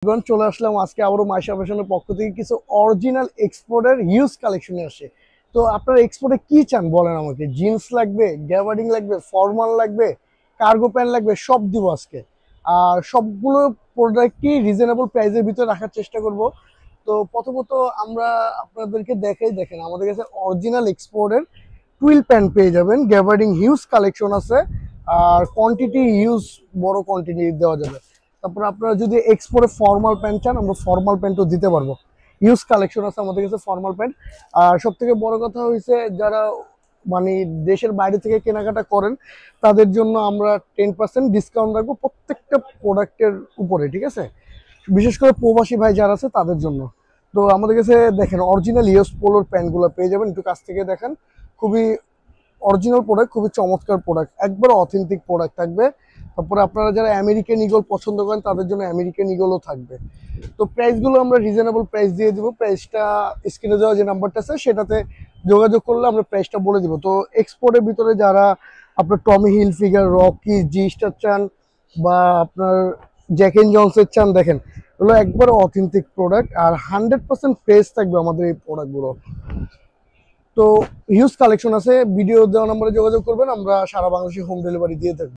চলে আসলাম আজকে আবারও মাইশা ফ্যাশনের পক্ষ থেকে কিছু অরিজিনাল এক্সপোর্টের হিউজ কালেকশনে আসে। তো আপনারা এক্সপোর্টে কি চান বলেন আমাকে? জিন্স লাগবে, গ্যাবার্ডিং লাগবে, ফর্মাল লাগবে, কার্গো প্যান্ট লাগবে, সব দিব আজকে। আর সবগুলো প্রোডাক্টই রিজনেবল প্রাইসের ভিতরে রাখার চেষ্টা করব। তো প্রথমত আমরা আপনাদেরকে দেখেন আমাদের কাছে অরিজিনাল এক্সপোর্টের টুইল প্যান্ট পেয়ে যাবেন। গ্যাবার্ডিং হিউজ কালেকশন আছে, আর কোয়ান্টিটি হিউজ, বড় কোয়ান্টিটি দেওয়া যাবে। তারপর আপনারা যদি এক্সপোর্টে ফর্মাল প্যান্ট চান, আমরা ফর্মাল প্যান্টও দিতে পারবো। হিউজ কালেকশন আছে আমাদের কাছে ফর্মাল প্যান্ট। আর সব থেকে বড় কথা হয়েছে, যারা মানে দেশের বাইরে থেকে কেনাকাটা করেন তাদের জন্য আমরা 10% ডিসকাউন্ট রাখবো প্রত্যেকটা প্রোডাক্টের উপরে, ঠিক আছে? বিশেষ করে প্রবাসী ভাই যারা আছে তাদের জন্য। তো আমাদের কাছে দেখেন অরিজিনাল ইউএস পোলোর প্যান্টগুলো পেয়ে যাবেন, একটু কাছ থেকে দেখেন। খুবই অরিজিনাল প্রোডাক্ট, খুবই চমৎকার প্রোডাক্ট, একবার অথেন্টিক প্রোডাক্ট থাকবে। তারপরে আপনারা যারা আমেরিকান ইগল পছন্দ করেন তাদের জন্য আমেরিকান ইগলও থাকবে। তো প্রাইসগুলো আমরা রিজনেবল প্রাইস দিয়ে দিব। প্রাইসটা স্ক্রিনে দেওয়া যে নাম্বারটা আছে সেটাতে যোগাযোগ করলে আমরা প্রাইসটা বলে দিব। তো এক্সপোর্টের ভিতরে যারা আপনার টমি হিলফিগার, রকি, জি স্টার চান বা আপনার জ্যাক এন্ড জনসের চান, দেখেন এগুলো একবার অথেন্টিক প্রোডাক্ট আর 100% ফ্রেশ থাকবে আমাদের এই প্রোডাক্টগুলো। তো হিউজ কালেকশন আছে, ভিডিও দেওয়া নম্বরে যোগাযোগ করবেন, আমরা সারা বাংলাদেশে হোম ডেলিভারি দিয়ে থাকবো।